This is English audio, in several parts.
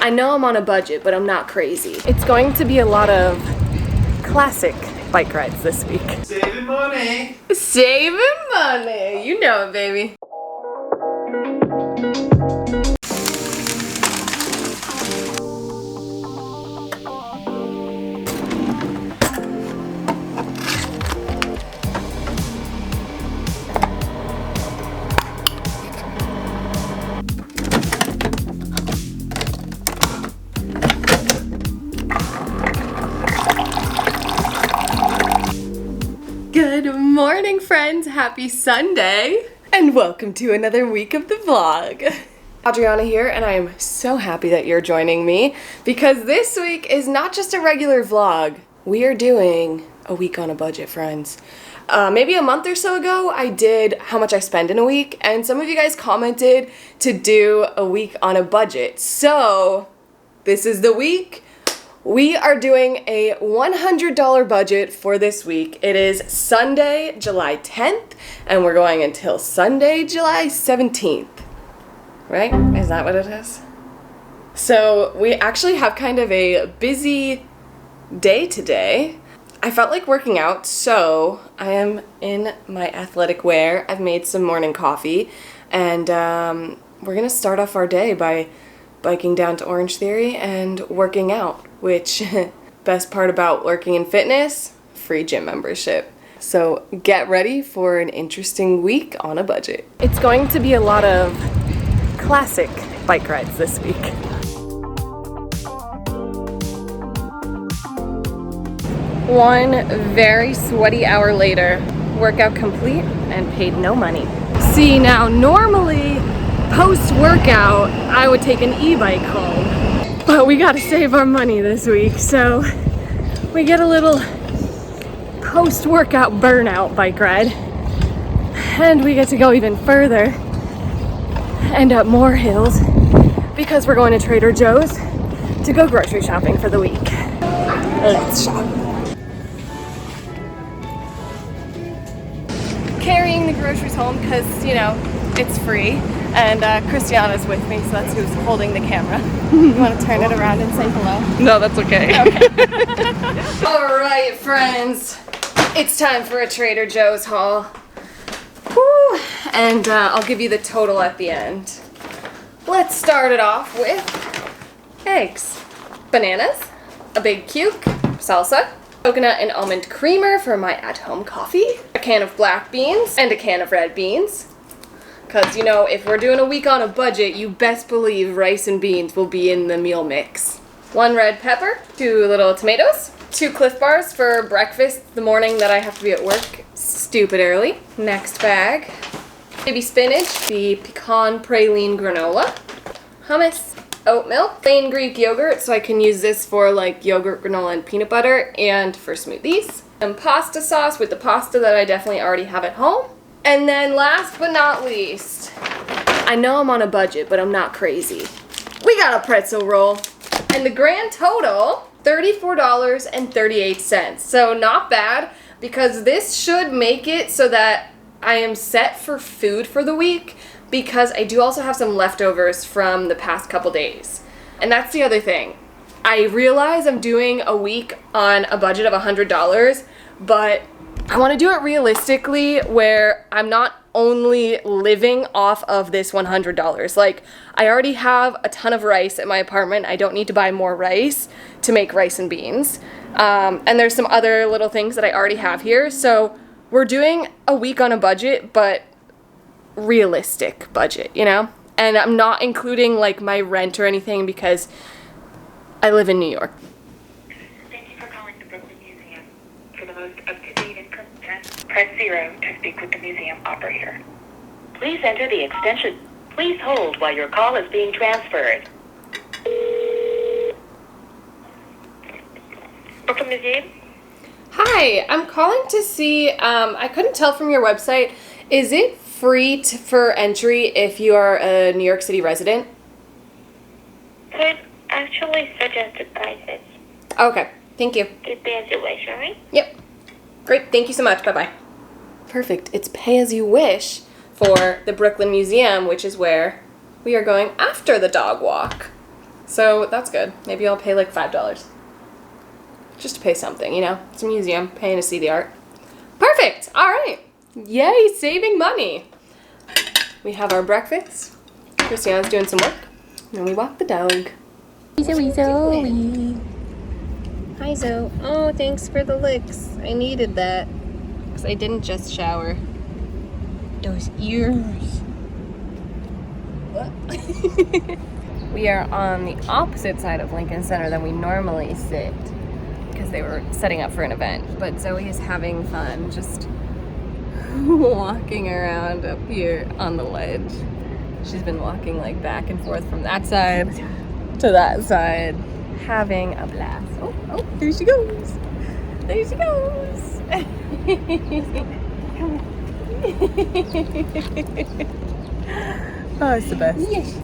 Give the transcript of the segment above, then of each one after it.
I know I'm on a budget, but I'm not crazy. It's going to be a lot of classic bike rides this week. Saving money! Saving money! You know it, baby. Good morning, friends. Happy Sunday. And welcome to another week of the vlog. Adriana here, and I am so happy that you're joining me because this week is not just a regular vlog. We are doing a week on a budget, friends. Maybe a month or so ago, I did how much I spend in a week, and some of you guys commented to do a week on a budget. So this is the week. We are doing a $100 budget for this week. It is Sunday, July 10th, and we're going until Sunday, July 17th. Right? Is that what it is? So we actually have kind of a busy day today. I felt like working out, so I am in my athletic wear. I've made some morning coffee, and we're gonna start off our day by biking down to Orange Theory and working out, which best part about working in fitness, free gym membership. So get ready for an interesting week on a budget. It's going to be a lot of classic bike rides this week. One very sweaty hour later, workout complete and paid no money. See, now normally post-workout, I would take an e-bike home, but we gotta save our money this week, so we get a little post-workout burnout bike ride, and we get to go even further and up more hills because we're going to Trader Joe's to go grocery shopping for the week. Let's shop. Carrying the groceries home because, you know, it's free, and Krystyana's with me, so that's who's holding the camera. You want to turn it around and say hello? No, that's okay. Okay. All right, friends, it's time for a Trader Joe's haul. Woo! And I'll give you the total at the end. Let's start it off with eggs, bananas, a big cuke, salsa, coconut and almond creamer for my at-home coffee, a can of black beans, and a can of red beans. Because, you know, if we're doing a week on a budget, you best believe rice and beans will be in the meal mix. 1 red pepper, 2 little tomatoes, 2 Cliff Bars for breakfast the morning that I have to be at work stupid early. Next bag, baby spinach, the pecan praline granola, hummus, oat milk, plain Greek yogurt, so I can use this for like yogurt, granola, and peanut butter, and for smoothies. And pasta sauce with the pasta that I definitely already have at home. And then last but not least, I know I'm on a budget, but I'm not crazy. We got a pretzel roll, and the grand total, $34.38. So not bad, because this should make it so that I am set for food for the week, because I do also have some leftovers from the past couple days. And that's the other thing. I realize I'm doing a week on a budget of $100, but I want to do it realistically where I'm not only living off of this $100. Like, I already have a ton of rice at my apartment. I don't need to buy more rice to make rice and beans. And there's some other little things that I already have here. So we're doing a week on a budget, but realistic budget, you know? And I'm not including like my rent or anything because I live in New York. Thank you for calling the Brooklyn Museum. For the most up-to-date income test, press 0 to speak with the museum operator. Please enter the extension. Please hold while your call is being transferred. Brooklyn Museum? Hi, I'm calling to see, I couldn't tell from your website, is it free for entry if you are a New York City resident? Could actually suggested prices. Okay, thank you. It bears your wish, right? Yep. Great, thank you so much, bye-bye. Perfect, it's pay as you wish for the Brooklyn Museum, which is where we are going after the dog walk. So that's good. Maybe I'll pay like $5. Just to pay something, you know? It's a museum, paying to see the art. Perfect! Alright! Yay, saving money! We have our breakfast. Krystyana's doing some work. And we walk the dog. Zoe. Hi, Zoe. Oh, thanks for the licks. I needed that. Because I didn't just shower. Those ears. What? We are on the opposite side of Lincoln Center than we normally sit. Because they were setting up for an event. But Zoe is having fun just walking around up here on the ledge. She's been walking like back and forth from that side to that side, having a blast. Oh, there she goes. There she goes. Oh, it's the best. Yes.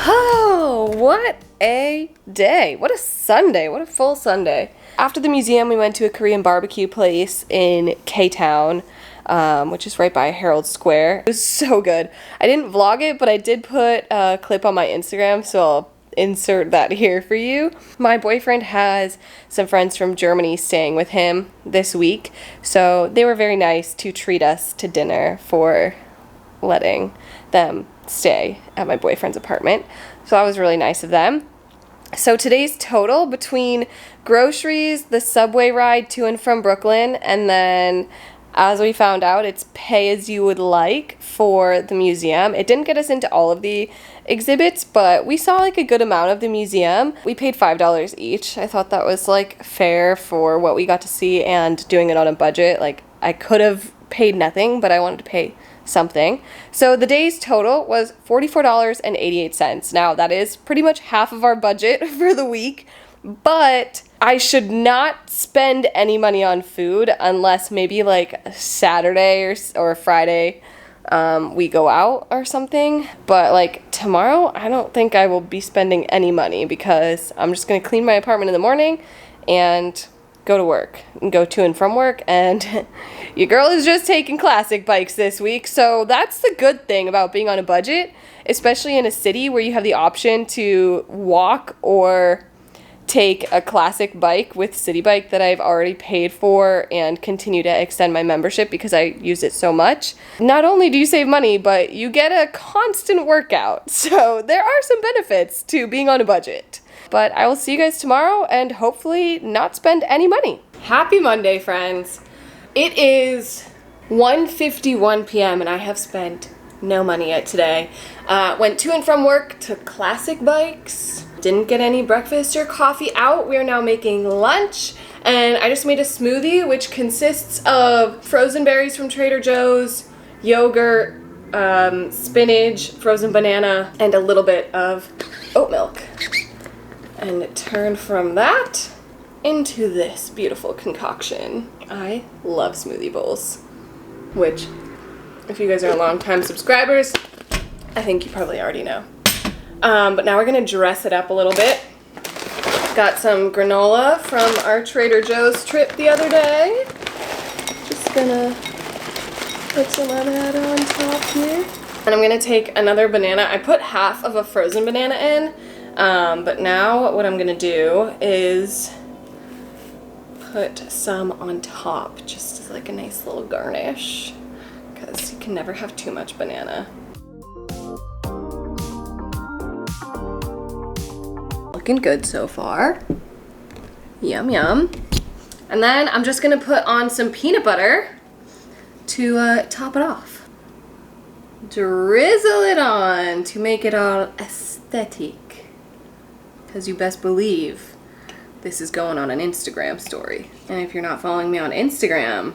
Oh, what a day. What a Sunday. What a full Sunday. After the museum, we went to a Korean barbecue place in K-Town, which is right by Herald Square. It was so good. I didn't vlog it, but I did put a clip on my Instagram, so I'll insert that here for you. My boyfriend has some friends from Germany staying with him this week, so they were very nice to treat us to dinner for letting them stay at my boyfriend's apartment. So that was really nice of them. So today's total between groceries, the subway ride to and from Brooklyn, and then as we found out, it's pay as you would like for the museum. It didn't get us into all of the exhibits, but we saw like a good amount of the museum. We paid $5 each. I thought that was like fair for what we got to see and doing it on a budget. Like I could have paid nothing, but I wanted to pay something. So the day's total was $44.88. Now that is pretty much half of our budget for the week, but I should not spend any money on food unless maybe like Saturday or Friday we go out or something. But like tomorrow, I don't think I will be spending any money because I'm just going to clean my apartment in the morning and go to work and go to and from work, and your girl is just taking classic bikes this week. So that's the good thing about being on a budget, especially in a city where you have the option to walk or take a classic bike with City Bike that I've already paid for and continue to extend my membership because I use it so much. Not only do you save money, but you get a constant workout. So there are some benefits to being on a budget. But I will see you guys tomorrow and hopefully not spend any money. Happy Monday, friends. It is 1:51 p.m. and I have spent no money yet today. Went to and from work to classic bikes. Didn't get any breakfast or coffee out. We are now making lunch. And I just made a smoothie which consists of frozen berries from Trader Joe's, yogurt, spinach, frozen banana, and a little bit of oat milk. And it turned from that into this beautiful concoction. I love smoothie bowls, which, if you guys are long-time subscribers, I think you probably already know. But now we're gonna dress it up a little bit. Got some granola from our Trader Joe's trip the other day. Just gonna put some of that on top here. And I'm gonna take another banana. I put half of a frozen banana in. But now what I'm gonna do is put some on top, just as like a nice little garnish, because you can never have too much banana. Looking good so far. Yum, yum. And then I'm just gonna put on some peanut butter to top it off. Drizzle it on to make it all aesthetic. Because you best believe this is going on an Instagram story. And if you're not following me on Instagram,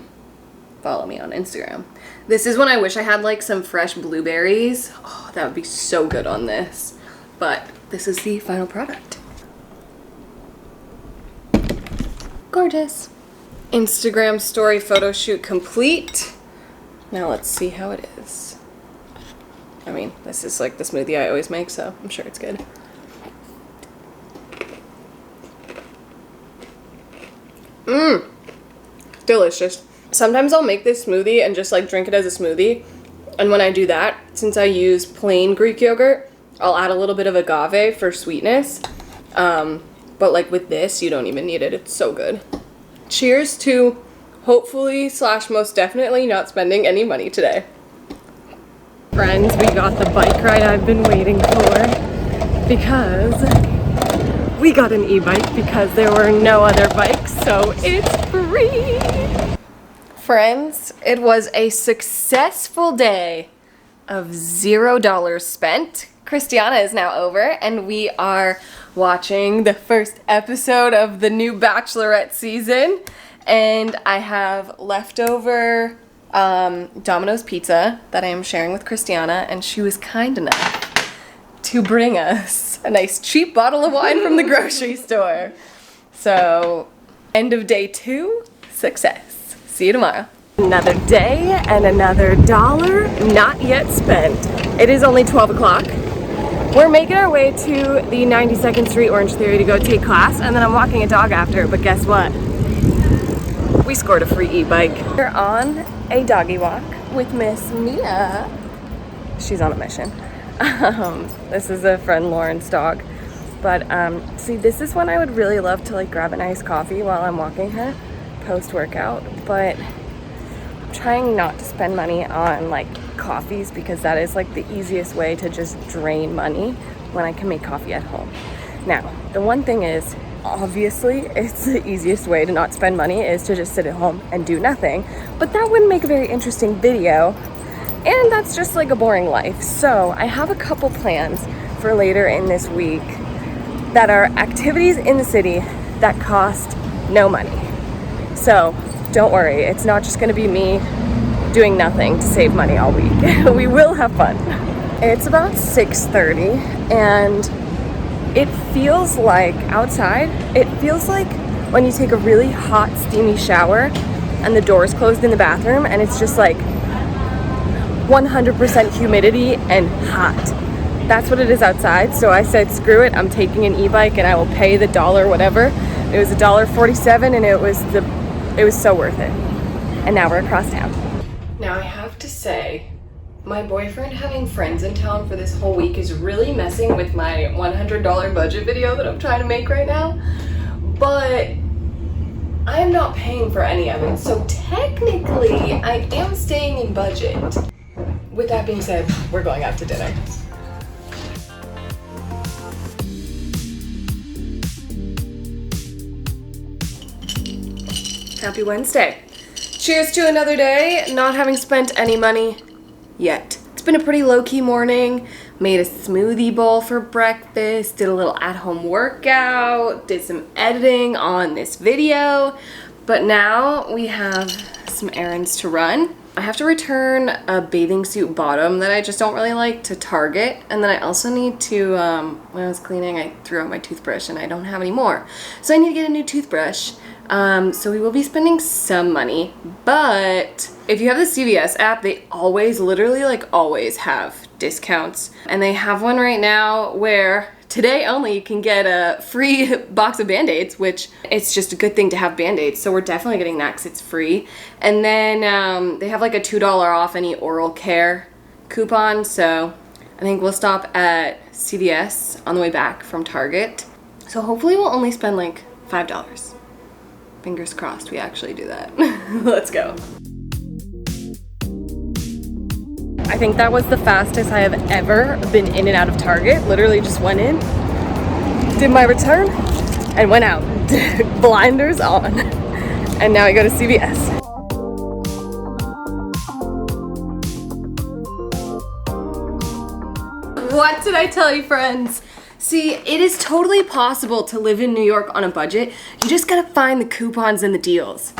follow me on Instagram. This is when I wish I had like some fresh blueberries. Oh, that would be so good on this. But this is the final product. Gorgeous. Instagram story photo shoot complete. Now let's see how it is. I mean, this is like the smoothie I always make, so I'm sure it's good. Delicious. Sometimes I'll make this smoothie and just like drink it as a smoothie. And when I do that, since I use plain Greek yogurt, I'll add a little bit of agave for sweetness. But like with this, you don't even need it. It's so good. Cheers to hopefully / most definitely not spending any money today. Friends, we got the bike ride I've been waiting for because we got an e-bike because there were no other bikes, so it's free. Friends, it was a successful day of $0 spent. Krystyana is now over and we are watching the first episode of the new Bachelorette season, and I have leftover Domino's pizza that I am sharing with Krystyana, and she was kind enough to bring us a nice cheap bottle of wine from the grocery store. So, end of day 2, success. See you tomorrow. Another day and another dollar not yet spent. It is only 12 o'clock. We're making our way to the 92nd Street Orange Theory to go take class, and then I'm walking a dog after, but guess what? We scored a free e-bike. We're on a doggy walk with Miss Mia. She's on a mission. This is a friend Lauren's dog. But see, this is when I would really love to like grab an iced coffee while I'm walking her post-workout, but I'm trying not to spend money on like coffees because that is like the easiest way to just drain money when I can make coffee at home. Now, the one thing is, obviously, it's the easiest way to not spend money is to just sit at home and do nothing, but that wouldn't make a very interesting video, and that's just like a boring life. So I have a couple plans for later in this week that are activities in the city that cost no money. So don't worry, it's not just gonna be me doing nothing to save money all week. We will have fun. It's about 6:30 and it feels like outside, it feels like when you take a really hot steamy shower and the door is closed in the bathroom and it's just like 100% humidity and hot. That's what it is outside. So I said, screw it, I'm taking an e-bike and I will pay the dollar whatever. It was $1.47 and it was so worth it. And now we're across town. Now I have to say, my boyfriend having friends in town for this whole week is really messing with my $100 budget video that I'm trying to make right now. But I am not paying for any of it, so technically I am staying in budget. With that being said, we're going out to dinner. Happy Wednesday. Cheers to another day, not having spent any money yet. It's been a pretty low-key morning. Made a smoothie bowl for breakfast, did a little at-home workout, did some editing on this video, but now we have some errands to run. I have to return a bathing suit bottom that I just don't really like to Target, and then I also need to, when I was cleaning, I threw out my toothbrush and I don't have any more. So I need to get a new toothbrush. So we will be spending some money, but if you have the CVS app, they always, literally like always have discounts. And they have one right now where today only you can get a free box of Band-Aids, which it's just a good thing to have Band-Aids. So we're definitely getting that because it's free. And then they have like a $2 off any oral care coupon. So I think we'll stop at CVS on the way back from Target. So hopefully we'll only spend like $5. Fingers crossed we actually do that. Let's go. I think that was the fastest I have ever been in and out of Target. Literally just went in, did my return, and went out. Blinders on. And now I go to CVS. What did I tell you, friends? See, it is totally possible to live in New York on a budget. You just gotta find the coupons and the deals.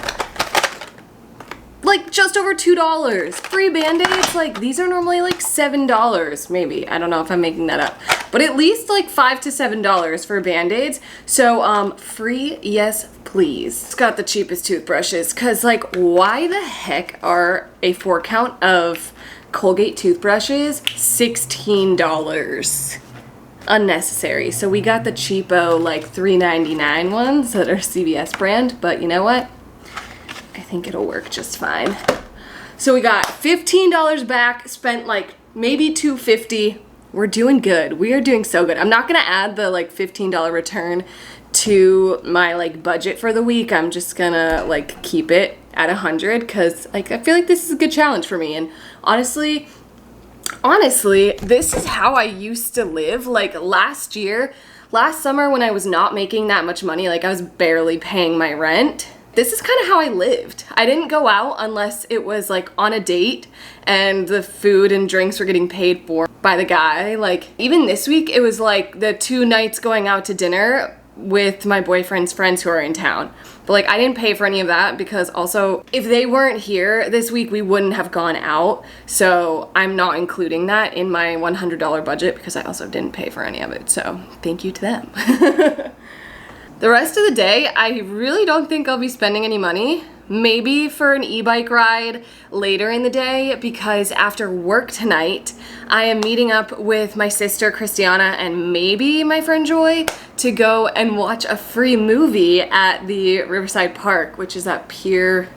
Like just over $2. Free Band-Aids, like these are normally like $7 maybe. I don't know if I'm making that up. But at least like $5 to $7 for Band-Aids. So free, yes please. It's got the cheapest toothbrushes, cause like why the heck are a 4-count of Colgate toothbrushes $16? Unnecessary. So we got the cheapo like $3.99 ones that are CVS brand, but you know what? I think it'll work just fine. So we got $15 back, spent like maybe $2.50. We're doing good. We are doing so good. I'm not gonna add the like $15 return to my like budget for the week. I'm just gonna like keep it at 100 because like I feel like this is a good challenge for me. And honestly, this is how I used to live. Like last summer when I was not making that much money, like I was barely paying my rent. This is kind of how I lived. I didn't go out unless it was like on a date and the food and drinks were getting paid for by the guy. Like even this week, it was like the 2 nights going out to dinner with my boyfriend's friends who are in town. But like I didn't pay for any of that because also if they weren't here this week, we wouldn't have gone out. So I'm not including that in my $100 budget because I also didn't pay for any of it. So thank you to them. The rest of the day, I really don't think I'll be spending any money. Maybe for an e-bike ride later in the day because after work tonight, I am meeting up with my sister Krystyana and maybe my friend Joy to go and watch a free movie at the Riverside Park, which is at Pier,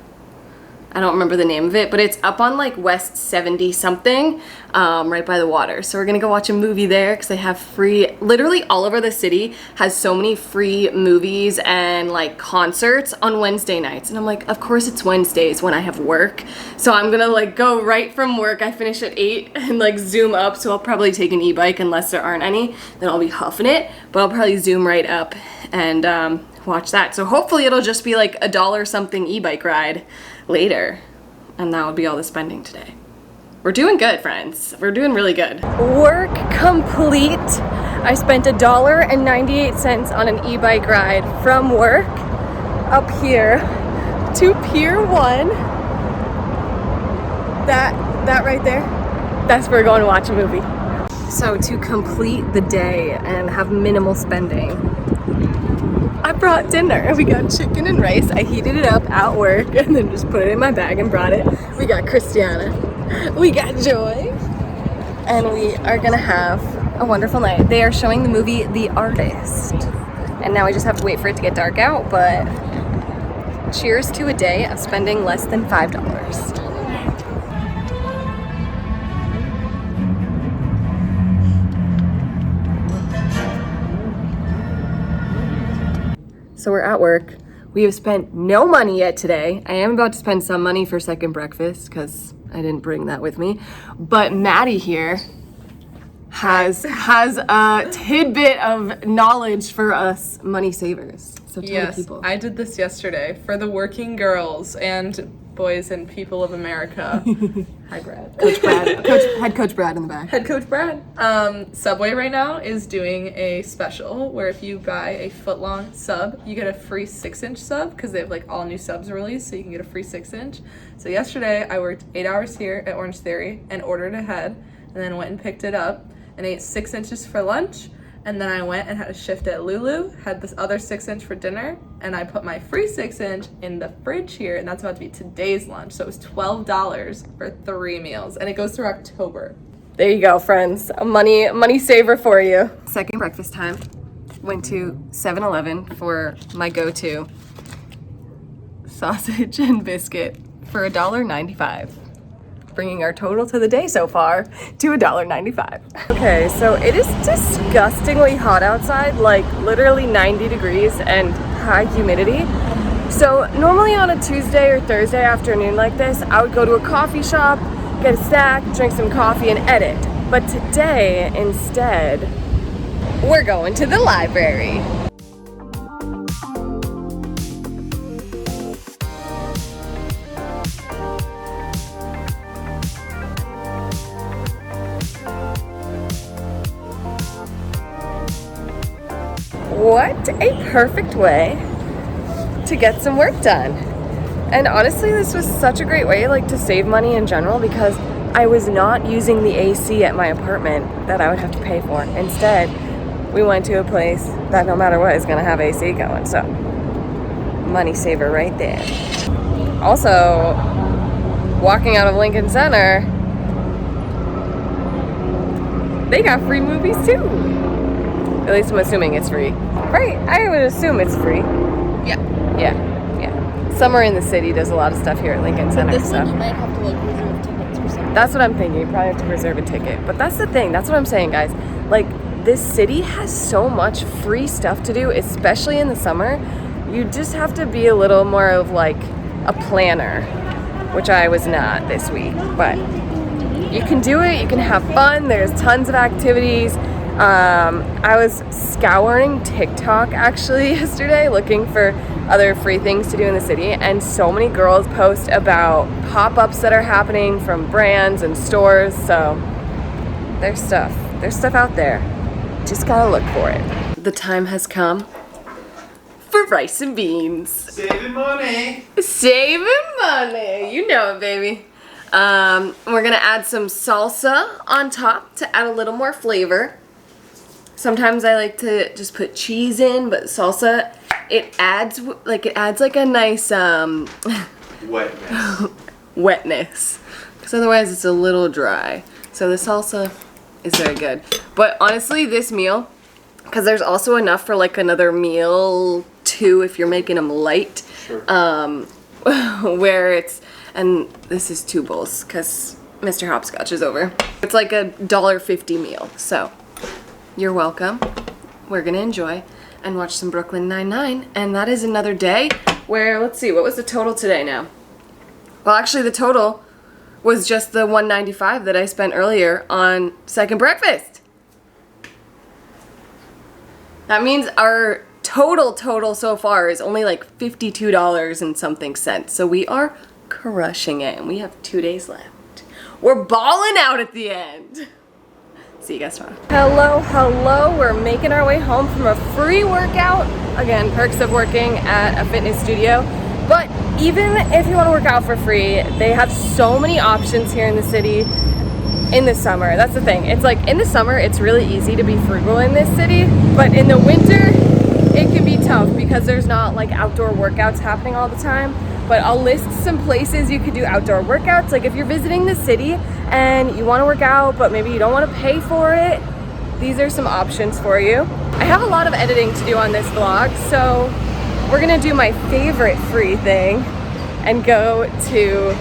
I don't remember the name of it, but it's up on like West 70 something, right by the water. So we're gonna go watch a movie there because they have free, literally all over the city has so many free movies and like concerts on Wednesday nights. And I'm like, of course it's Wednesdays when I have work. So I'm gonna like go right from work. I finish at 8 and like zoom up. So I'll probably take an e-bike unless there aren't any, then I'll be huffing it, but I'll probably zoom right up and watch that. So hopefully it'll just be like $1 something e-bike ride later, and that would be all the spending today. We're doing good, friends. We're doing really good. Work complete. I spent $1.98 on an e-bike ride from work up here to Pier 1. That right there, that's where we're going to watch a movie. So to complete the day and have minimal spending, I brought dinner. We got chicken and rice. I heated it up at work and then just put it in my bag and brought it. We got Krystyana. We got Joy. And we are gonna have a wonderful night. They are showing the movie The Artist. And now we just have to wait for it to get dark out, but cheers to a day of spending less than $5. So we're at work. We have spent no money yet today. I am about to spend some money for second breakfast because I didn't bring that with me. But Maddie here has a tidbit of knowledge for us money savers. So tell the people. I did this yesterday for the working girls and boys and people of America. Hi, Brad. Coach Brad. Head Coach Brad in the back. Head Coach Brad. Subway right now is doing a special where if you buy a foot-long sub, you get a free 6-inch sub because they have like all new subs released, so you can get a free 6-inch. So yesterday I worked 8 hours here at Orange Theory and ordered ahead, and then went and picked it up and ate 6 inches for lunch. And then I went and had a shift at Lulu, had this other 6-inch for dinner, and I put my free 6-inch in the fridge here, and that's about to be today's lunch. So it was $12 for 3 meals, and it goes through October. There you go, friends. A money saver for you. Second breakfast time. Went to 7-Eleven for my go-to sausage and biscuit for $1.95. Bringing our total to the day so far to $1.95. Okay, so it is disgustingly hot outside, like literally 90 degrees and high humidity. So normally on a Tuesday or Thursday afternoon like this, I would go to a coffee shop, get a snack, drink some coffee, and edit. But today, instead, we're going to the library. what a perfect way to get some work done. And honestly, this was such a great way like to save money in general because I was not using the AC at my apartment that I would have to pay for. Instead, we went to a place that no matter what is gonna have AC going, so money saver right there. Also, walking out of Lincoln Center, they got free movies too. At least I'm assuming it's free. Right, I would assume it's free. Yeah. Yeah. Summer in the City does a lot of stuff here at Lincoln Center. This one you might have to like reserve tickets or something. That's what I'm thinking. You probably have to reserve a ticket. But that's the thing. That's what I'm saying, guys. Like, this city has so much free stuff to do, especially in the summer. You just have to be a little more of like a planner, which I was not this week. But you can do it. You can have fun. There's tons of activities. I was scouring TikTok actually yesterday looking for other free things to do in the city, and so many girls post about pop-ups that are happening from brands and stores. So there's stuff out there. Just gotta look for it. The time has come for rice and beans. Saving money. Saving money. You know it, baby. We're gonna add some salsa on top to add a little more flavor. Sometimes I like to just put cheese in, but salsa, it adds like a nice Wetness. wetness, because otherwise it's a little dry. So the salsa is very good. But honestly, this meal, because there's also enough for like another meal too if you're making them light. Sure. Where it's, and this is 2 bowls because Mr. Hopscotch is over. It's like a $1.50 meal. So you're welcome. We're gonna enjoy and watch some Brooklyn Nine-Nine, and that is another day where, let's see, what was the total today now? Well, actually the total was just the $195 that I spent earlier on second breakfast. That means our total so far is only like $52 and something cents. So we are crushing it, and we have 2 days left. We're balling out at the end. See you guys tomorrow. Hello. We're making our way home from a free workout. Again, perks of working at a fitness studio. But even if you want to work out for free, they have so many options here in the city in the summer. That's the thing. It's like in the summer, it's really easy to be frugal in this city. But in the winter, it can be tough because there's not like outdoor workouts happening all the time. But I'll list some places you could do outdoor workouts. Like if you're visiting the city and you want to work out, but maybe you don't want to pay for it, these are some options for you. I have a lot of editing to do on this vlog, so we're gonna do my favorite free thing and go to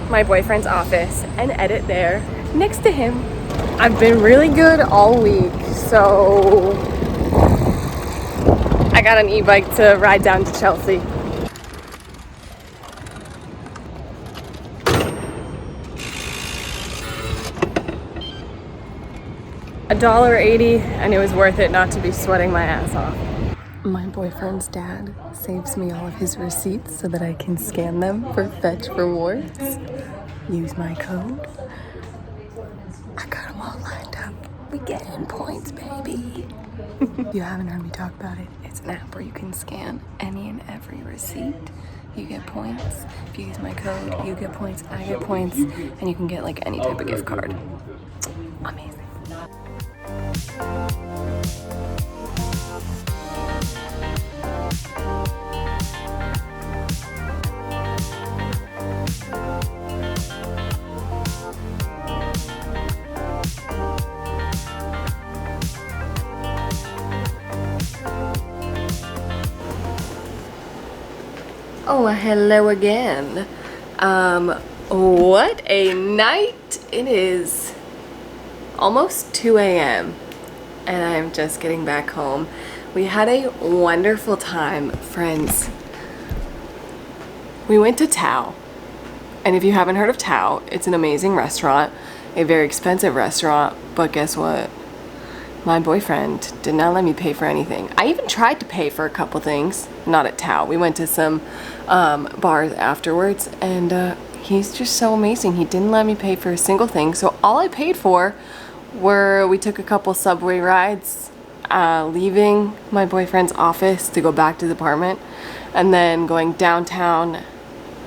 my boyfriend's office and edit there next to him. I've been really good all week, so I got an e-bike to ride down to Chelsea. $1.80, and it was worth it not to be sweating my ass off. My boyfriend's dad saves me all of his receipts so that I can scan them for Fetch Rewards. Use my code. I got them all lined up. We getting points, baby. If you haven't heard me talk about it, it's an app where you can scan any and every receipt. You get points. If you use my code, you get points, I get points, and you can get like any type of gift card. Amazing. Oh, hello again. What a night. It is almost 2 a.m. and I'm just getting back home. We had a wonderful time, friends. We went to Tao, and if you haven't heard of Tao, it's an amazing restaurant, a very expensive restaurant, but guess what? My boyfriend did not let me pay for anything. I even tried to pay for a couple things, not at Tao. We went to some bars afterwards, and he's just so amazing. He didn't let me pay for a single thing, so all I paid for were, we took a couple subway rides leaving my boyfriend's office to go back to the apartment, and then going downtown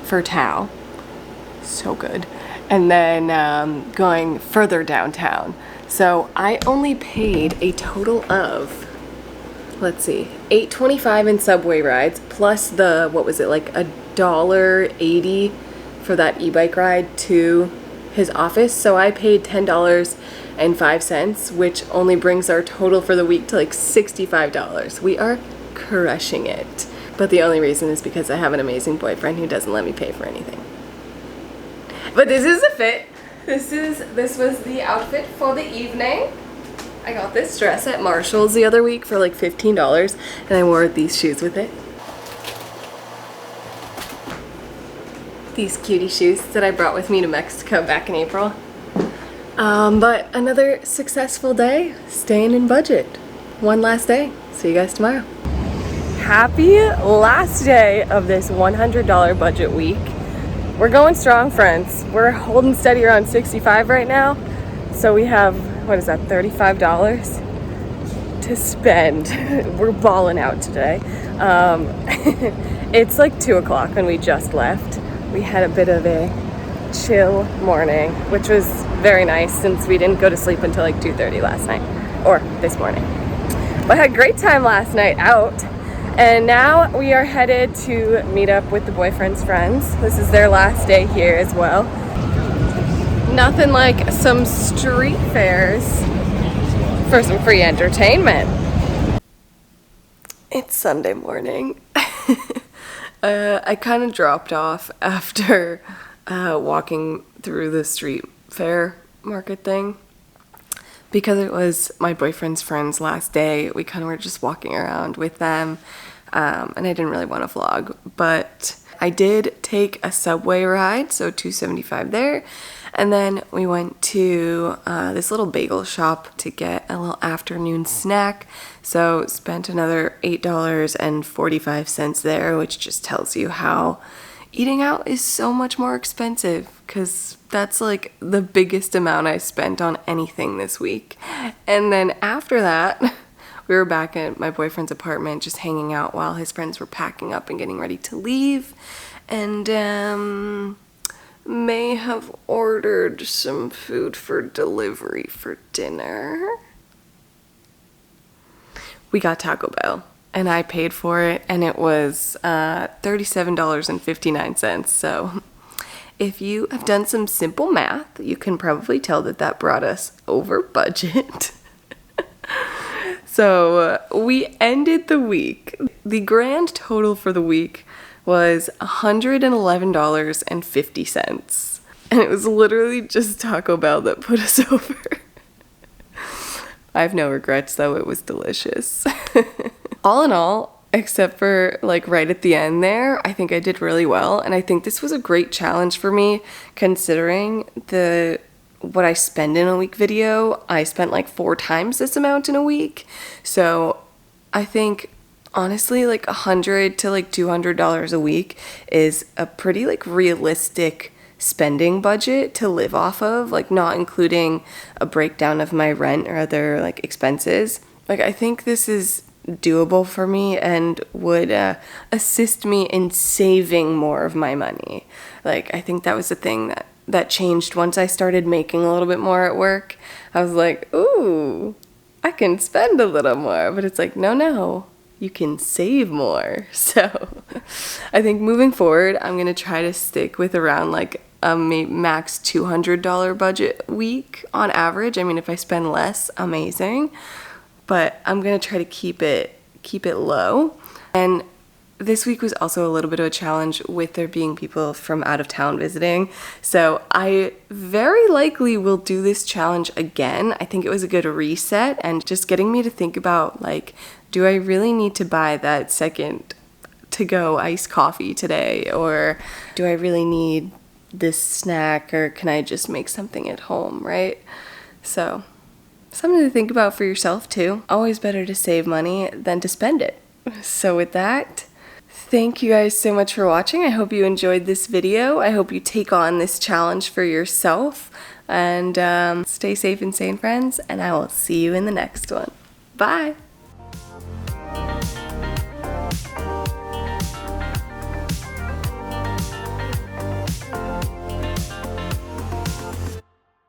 for Tao. So good. And then going further downtown. So I only paid a total of, let's see, $8.25 in subway rides, plus the, what was it, like $1.80 for that e-bike ride to his office. So I paid $10.05, which only brings our total for the week to like $65. We are crushing it. But the only reason is because I have an amazing boyfriend who doesn't let me pay for anything. But this is the fit. This was the outfit for the evening. I got this dress at Marshall's the other week for like $15, and I wore these shoes with it. These cutie shoes that I brought with me to Mexico back in April. But another successful day, staying in budget. One last day. See you guys tomorrow. Happy last day of this $100 budget week. We're going strong, friends. We're holding steady around 65 right now. So we have, what is that, $35 to spend. We're balling out today. It's like 2 o'clock and we just left. We had a bit of a chill morning, which was very nice since we didn't go to sleep until like 2:30 last night, or this morning. But had a great time last night out. And now we are headed to meet up with the boyfriend's friends. This is their last day here as well. Nothing like some street fairs for some free entertainment. It's Sunday morning. I kind of dropped off after walking through the street fair market thing. Because it was my boyfriend's friend's last day, we kind of were just walking around with them, and I didn't really want to vlog, but I did take a subway ride, so $2.75 there, and then we went to this little bagel shop to get a little afternoon snack, so spent another $8.45 there, which just tells you how eating out is so much more expensive, because that's like the biggest amount I spent on anything this week. And then after that, we were back at my boyfriend's apartment just hanging out while his friends were packing up and getting ready to leave. And may have ordered some food for delivery for dinner. We got Taco Bell. And I paid for it, and it was $37.59. So if you have done some simple math, you can probably tell that that brought us over budget. So we ended the week. The grand total for the week was $111.50. And it was literally just Taco Bell that put us over. I have no regrets, though. It was delicious. All in all, except for like right at the end there, I think I did really well. And I think this was a great challenge for me, considering what I spend in a week video. I spent like 4 times this amount in a week. So I think honestly like $100 to like $200 a week is a pretty like realistic spending budget to live off of, like not including a breakdown of my rent or other like expenses. Like I think this is doable for me and would assist me in saving more of my money. Like I think that was the thing that changed once I started making a little bit more at work. I was like, ooh, I can spend a little more, but it's like, no, you can save more. So I think moving forward, I'm going to try to stick with around like a max $200 budget week on average. I mean, if I spend less, amazing, but I'm going to try to keep it low. And this week was also a little bit of a challenge with there being people from out of town visiting. So I very likely will do this challenge again. I think it was a good reset and just getting me to think about like, do I really need to buy that second to-go iced coffee today? Or do I really need this snack, or can I just make something at home, right? So something to think about for yourself too. Always better to save money than to spend it. So with that, thank you guys so much for watching. I hope you enjoyed this video. I hope you take on this challenge for yourself, and stay safe and sane, friends, and I will see you in the next one. Bye!